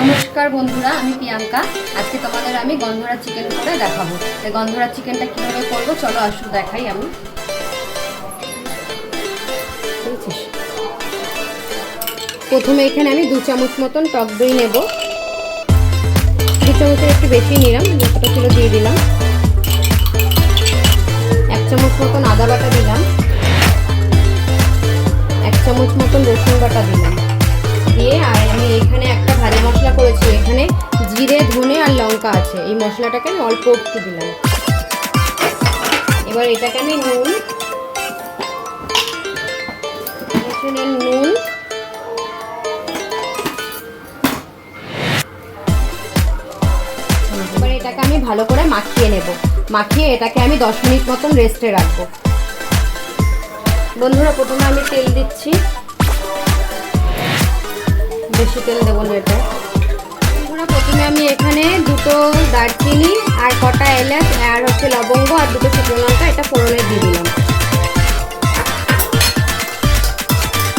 নমস্কার বন্ধুরা, আমি প্রিয়াঙ্কা। আজকে তোমাদের আমি গন্ধরাজ চিকেন করে দেখাবো। এই গন্ধরাজ চিকেনটা কিভাবে করবো চলো আসো দেখাই আমি। প্রথমে এখানে আমি 2 চামচ মতন টক দই নেব। 2 চামচের একটু বেশি নিলাম, যতটা ছিল দিয়ে দিলাম। 1 চামচ মতন আদা বাটা দিলাম। 1 চামচ মতন রসুন বাটা দিলাম দিয়ে, আর আমি এখানে একটা ভাজা মশলা করেছি। এখানে জিরে, ধনে আর লঙ্কা আছে। এই মশলাটাকে আমি অল্প একটু দিলাম। এবার এটাকে আমি নুন, এবার এটাকে আমি ভালো করে মাখিয়ে নেব। মাখিয়ে এটাকে আমি 10 মিনিট মতন রেস্টে রাখবো। বন্ধুরা, প্রথমে আমি তেল দিচ্ছি, বেশি তেল দেবো না এটা। বন্ধুরা, প্রথমে আমি এখানে 2টো দারচিনি আর কটা এলাচ আর লবঙ্গ আর 2টো শুকনো লঙ্কা এটা ফোড়নে দিয়ে দিলাম।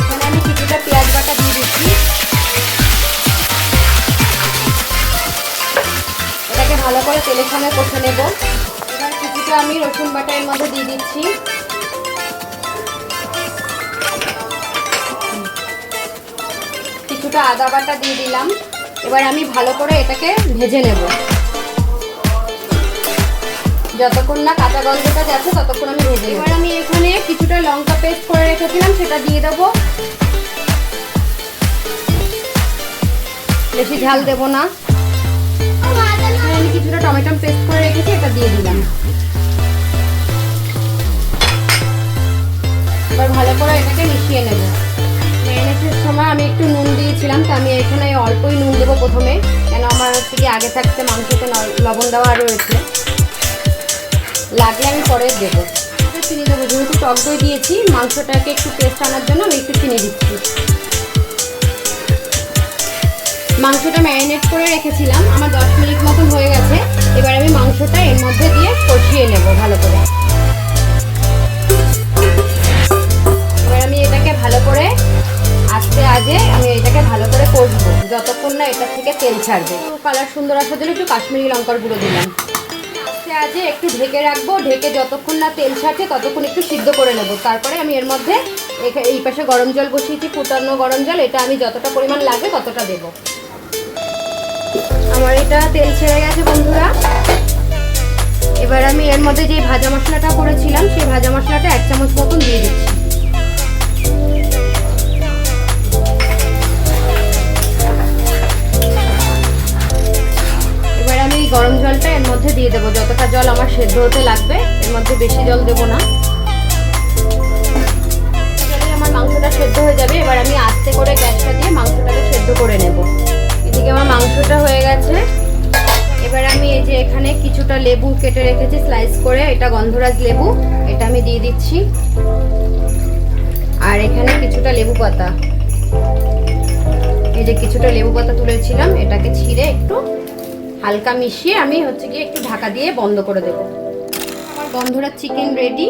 এখানে আমি কিছুটা পেঁয়াজ বাটা দিয়ে দিচ্ছি। এটাকে ভালো করে তেলের সঙ্গে কষে নেব। এবার কিছুটা আমি রসুন বাটা এর মধ্যে দিয়ে দিচ্ছি। কিছুটা আদা বাটা দিয়ে দিলাম। এবার আমি ভালো করে এটাকে ভেজে নেব। যতক্ষণ না কাঁচা গন্ধটা যাচ্ছে ততক্ষণ আমি ভেজে নেব। এবার আমি এখানে কিছুটা লঙ্কা পেস্ট করে রেখেছিলাম, সেটা দিয়ে দেবো। বেশি ঝাল দেব না। আমি কিছুটা টমেটো পেস্ট করে রেখেছি, এটা দিয়ে দিলাম। এবার ভালো করে এটাকে মিশিয়ে নেব। ম্যারিনেটের সময় আমি একটু নুন দিয়েছিলাম, তো আমি এখানে অল্পই নুন দেবো প্রথমে, কেন আমার কি আগে থাকতে মাংসতে লবণ দেওয়া রয়েছে, লাগলে আমি পরে দেবো। চিনি দেবো, যেহেতু টক দই দিয়েছি মাংসটাকে একটু টেস্ট আনার জন্য আমি একটু চিনি দিচ্ছি। মাংসটা ম্যারিনেট করে রেখেছিলাম, আমার 10 মিনিট মতন হয়ে গেছে। এবার আমি মাংসটা এর মধ্যে দিয়ে কষিয়ে নেব ভালো করে। এবার আমি এটাকে ভালো করে আস্তে আমি এটাকে ভালো করে কষবো যতক্ষণ না এটা থেকে তেল ছাড়বে। কালার সুন্দর আসার জন্য একটু কাশ্মীরি লঙ্কার গুঁড়ো দিলাম। আস্তে একটু ঢেকে রাখবো। ঢেকে যতক্ষণ না তেল ছাড়ছে ততক্ষণ একটু সিদ্ধ করে নেব। তারপরে আমি এর মধ্যে এই পাশে গরম জল বসিয়েছি, ফুটানো গরম জল। এটা আমি যতটা পরিমাণ লাগবে ততটা দেব। আমার এটা তেল ছেড়ে গেছে বন্ধুরা। এবার আমি এর মধ্যে যে ভাজা মশলাটা করেছিলাম সেই ভাজা মশলাটা 1 চামচ মতন দিয়ে দিচ্ছি। এবার আমি গরম জলটা এর মধ্যে দিয়ে দেবো, যতটা জল আমার সেদ্ধ হতে লাগবে। এর মধ্যে বেশি জল দেবো না, আমার মাংসটা সেদ্ধ হয়ে যাবে। এবার আমি আস্তে করে গ্যাসটা দিয়ে মাংসটাকে সেদ্ধ করে নেব। এদিকে আমার মাংসটা হয়ে গেছে। এবার আমি এই যে এখানে কিছুটা লেবু কেটে রেখেছি স্লাইস করে, এটা গন্ধরাজ লেবু, এটা আমি দিয়ে দিচ্ছি। আর এখানে কিছুটা লেবু পাতা, এই যে কিছুটা লেবু পাতা তুলেছিলাম, এটাকে ছিঁড়ে একটু হালকা মিশিয়ে আমি গিয়ে একটু ঢাকা দিয়ে বন্ধ করে দেব। আমার গন্ধরাজ চিকেন রেডি।